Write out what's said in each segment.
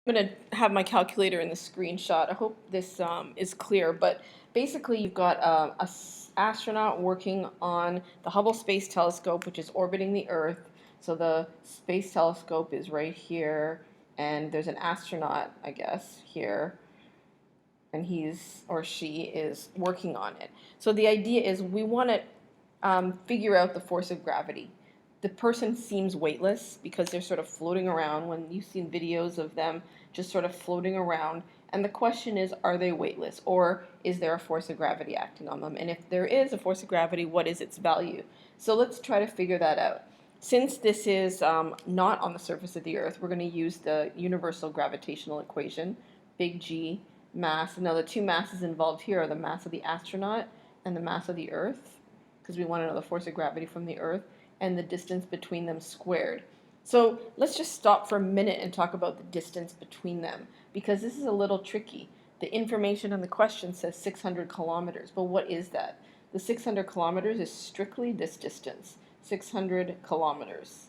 I'm going to have my calculator in the screenshot. I hope this is clear, but basically you've got a astronaut working on the Hubble Space Telescope, which is orbiting the Earth. So the space telescope is right here, and there's an astronaut, I guess, here, and he's or she is working on it. So the idea is we want to figure out the force of gravity. The person seems weightless because they're sort of floating around when you've seen videos of them just sort of floating around. And the question is, are they weightless, or is there a force of gravity acting on them? And if there is a force of gravity, what is its value? So let's try to figure that out. Since this is not on the surface of the Earth, we're going to use the universal gravitational equation, big G, mass. Now the two masses involved here are the mass of the astronaut and the mass of the Earth, because we want to know the force of gravity from the Earth, and the distance between them squared. So let's just stop for a minute and talk about the distance between them, because this is a little tricky. The information on the question says 600 kilometers, but what is that? The 600 kilometers is strictly this distance, 600 kilometers.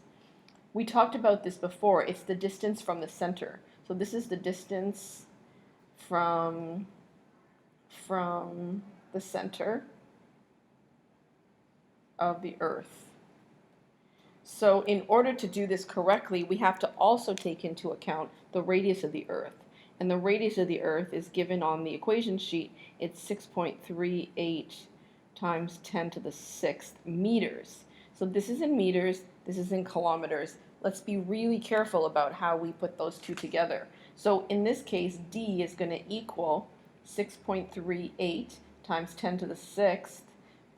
We talked about this before. It's the distance from the center. So this is the distance from the center of the Earth. So in order to do this correctly, we have to also take into account the radius of the Earth. And the radius of the Earth is given on the equation sheet. It's 6.38 times 10 to the 6th meters. So this is in meters, this is in kilometers. Let's be really careful about how we put those two together. So in this case, D is going to equal 6.38 times 10 to the 6th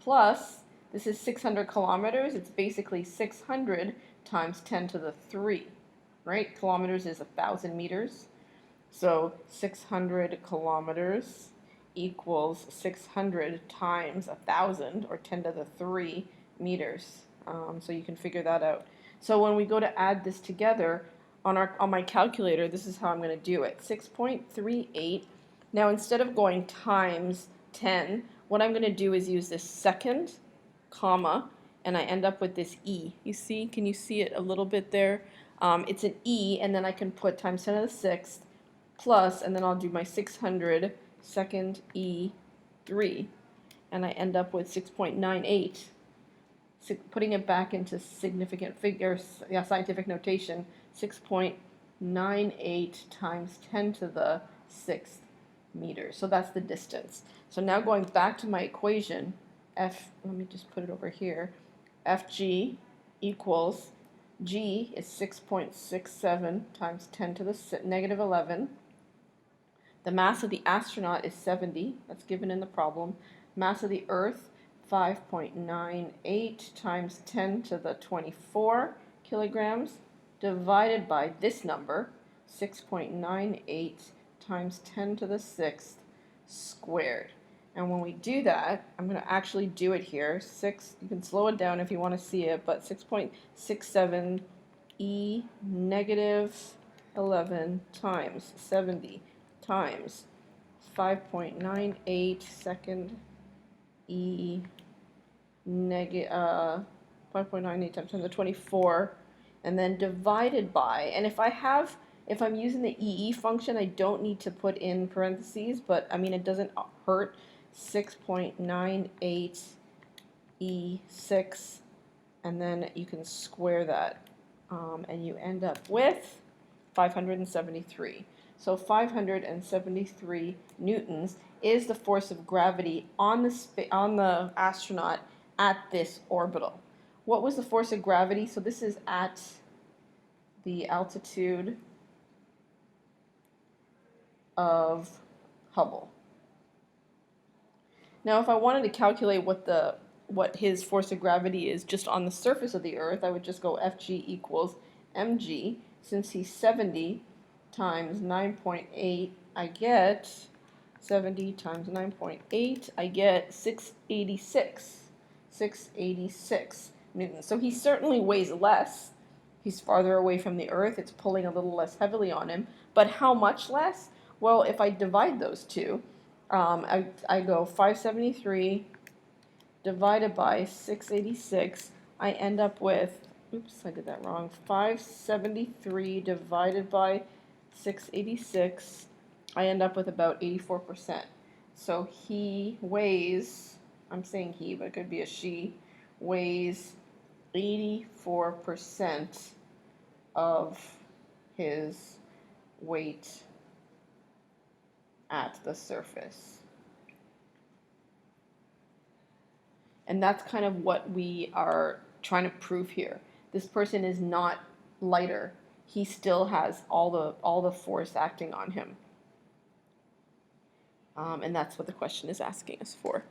plus, this is 600 kilometers, it's basically 600 times 10 to the 3, right? Kilometers is 1,000 meters. So 600 kilometers equals 600 times 1,000, or 10 to the 3 meters. So you can figure that out. So when we go to add this together on my calculator, this is how I'm going to do it. 6.38. Now instead of going times 10, what I'm going to do is use this second, comma, and I end up with this E. You see? Can you see it a little bit there? It's an E, and then I can put times 10 to the 6th plus, and then I'll do my 600 second E3, and I end up with 6.98. Putting it back into significant figures, yeah, scientific notation, 6.98 times 10 to the 6th meters. So that's the distance. So now going back to my equation, let me just put it over here, Fg equals, G is 6.67 times 10 to the negative 11. The mass of the astronaut is 70, that's given in the problem. Mass of the Earth, 5.98 times 10 to the 24 kilograms, divided by this number, 6.98 times 10 to the 6th squared. And when we do that, I'm going to actually do it here. You can slow it down if you want to see it, but 6.67 e negative 11 times 70 times 5.98 second e negative 5.98 times 10 to the 24, and then divided by, and if I'm using the EE function, I don't need to put in parentheses, but I mean it doesn't hurt. 6.98 E6, and then you can square that, and you end up with 573. So 573 newtons is the force of gravity on the astronaut at this orbital. What was the force of gravity? So this is at the altitude of Hubble. Now, if I wanted to calculate what his force of gravity is just on the surface of the Earth, I would just go Fg equals mg. Since he's 70 times 9.8, I get 70 times 9.8, I get 686 newtons. So he certainly weighs less. He's farther away from the Earth. It's pulling a little less heavily on him. But how much less? Well, if I divide those two, I go 573 divided by 686, I end up with, oops, I did that wrong, 573 divided by 686, I end up with about 84%. So he weighs, I'm saying he, but it could be a she, weighs 84% of his weight at the surface. And that's kind of what we are trying to prove here. This person is not lighter. He still has all the force acting on him. And that's what the question is asking us for.